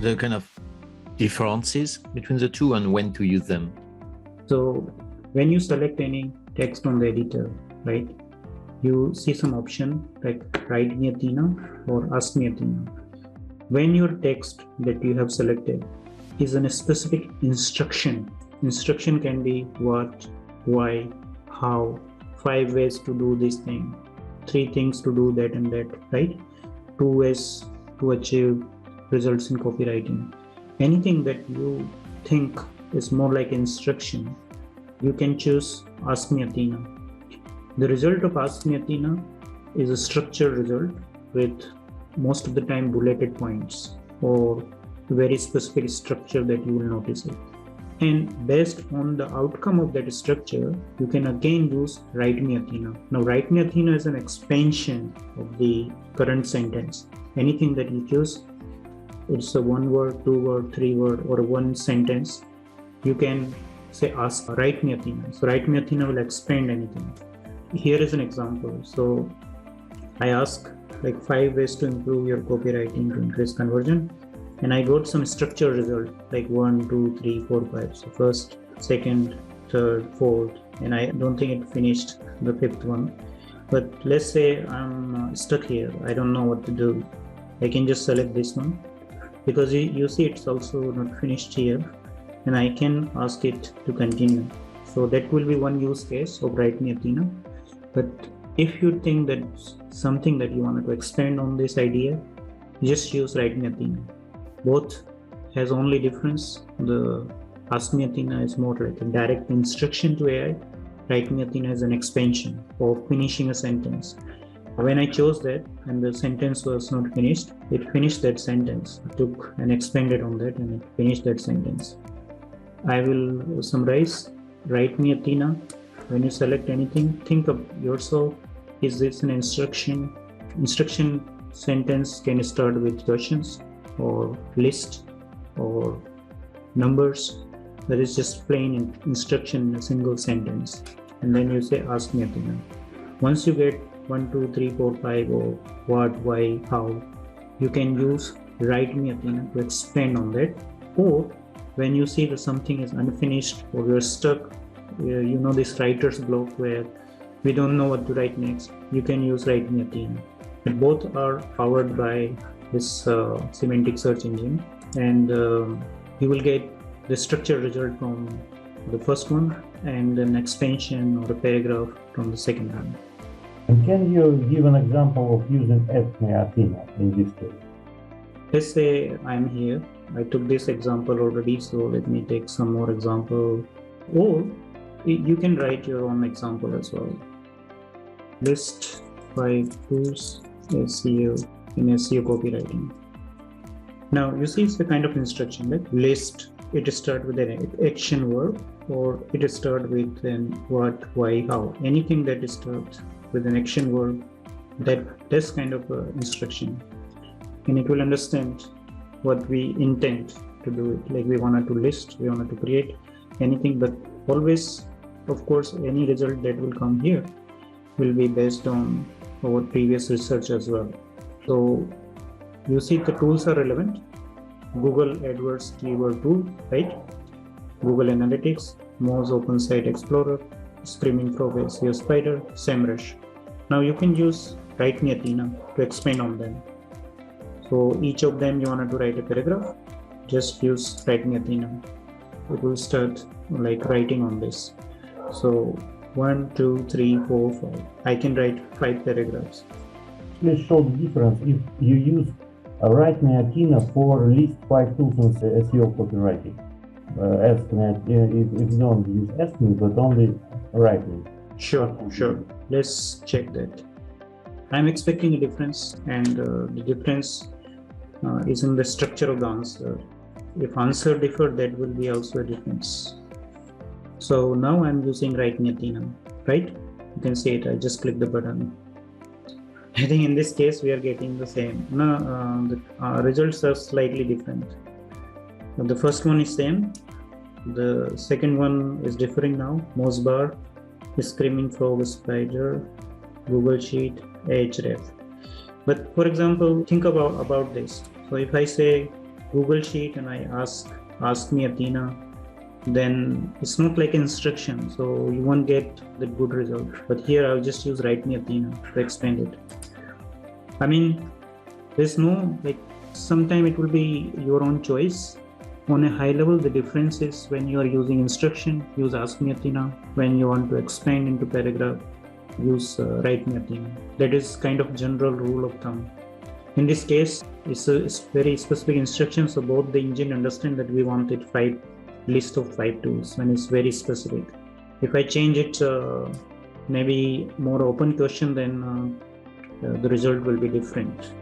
the kind of differences between the two and when to use them? So when you select any text on the editor, right, you see some option like Write Me Athena or Ask Me Athena. When your text that you have selected is in a specific instruction can be what, why, how, 5 ways to do this thing, 3 things to do that and that, right? 2 ways to achieve results in copywriting. Anything that you think is more like instruction, you can choose Ask Me Athena. The result of Ask Me Athena is a structured result with most of the time bulleted points or very specific structure that you will notice it. And based on the outcome of that structure, you can again use Write Me Athena. Now, Write Me Athena is an expansion of the current sentence. Anything that you choose, it's a 1 word, 2 word, 3 word, or 1 sentence, you can say ask Write Me Athena. So Write Me Athena will expand anything. Here is an example. So I ask like 5 ways to improve your copywriting to increase conversion. And I got some structured result like 1, 2, 3, 4, 5. So first, second, third, fourth, and I don't think it finished the 5th one. But let's say I'm stuck here. I don't know what to do. I can just select this one because you see it's also not finished here, and I can ask it to continue. So that will be one use case of Write Me Athena. But if you think that's something that you wanted to expand on this idea, just use Write Me Athena. Both has only difference. The Ask Me Athena is more like a direct instruction to AI. Write Me Athena is an expansion of finishing a sentence. When I chose that and the sentence was not finished, it finished that sentence. I took and expanded on that and it finished that sentence. I will summarize. Write Me Athena. When you select anything, think of yourself. Is this an instruction? Instruction sentence can start with questions or list or numbers. That is just plain instruction in a single sentence. And then you say Ask Me Athena. Once you get 1, 2, 3, 4, 5 or what, why, how, you can use Write Me Athena to expand on that. Or when you see that something is unfinished or you're stuck, you know this writer's block where we don't know what to write next, you can use Write Me Athena. And both are powered by this semantic search engine, and you will get the structured result from the first one and an expansion or a paragraph from the second one. And can you give an example of using Ask Me Athena in this case? Let's say I'm here. I took this example already, so let me take some more example. Or you can write your own example as well. List 5 tools SEO in SEO copywriting. Now you see it's a kind of instruction like list. It starts with an action verb or it starts with an what, why, how. Anything that starts with an action verb, that's kind of instruction, and it will understand what we intend to do it. Like we wanted to list, we wanted to create anything, but always, of course, any result that will come here will be based on our previous research as well. So you see the tools are relevant. Google AdWords keyword tool, right? Google Analytics, Moz Open Site Explorer, Screaming Frog SEO Spider, SEMrush. Now you can use Write Me Athena to expand on them. So each of them you wanted to write a paragraph, just use Write Me Athena. It will start like writing on this. So 1, 2, 3, 4, 5. I can write 5 paragraphs. Please show the difference if you use Write Me Athena for list 5 tools in SEO copywriting. Ask Me, if you don't use Ask Me, but only Write Me. Sure. Let's check that. I'm expecting a difference, and the difference is in the structure of the answer. If answer differ, that will be also a difference. So now I'm using Write Me Athena, right? You can see it. I just click the button. I think in this case we are getting the same. Now the results are slightly different. The first one is same. The second one is differing now. Mozbar, Screaming Frog Spider, Google Sheet, Ahref. But for example, think about this. So if I say Google Sheet and I ask me Athena, then it's not like instruction, so you won't get the good result. But here I'll just use Write Me Athena to expand it. I mean, there's no like, sometime it will be your own choice. On a high level, the difference is when you are using instruction, use Ask Me Athena. When you want to expand into paragraph, use Write Me Athena. That is kind of general rule of thumb. In this case, it's very specific instruction, so both the engine understand that we wanted list of 5 tools when it's very specific. If I change it maybe more open question, then the result will be different.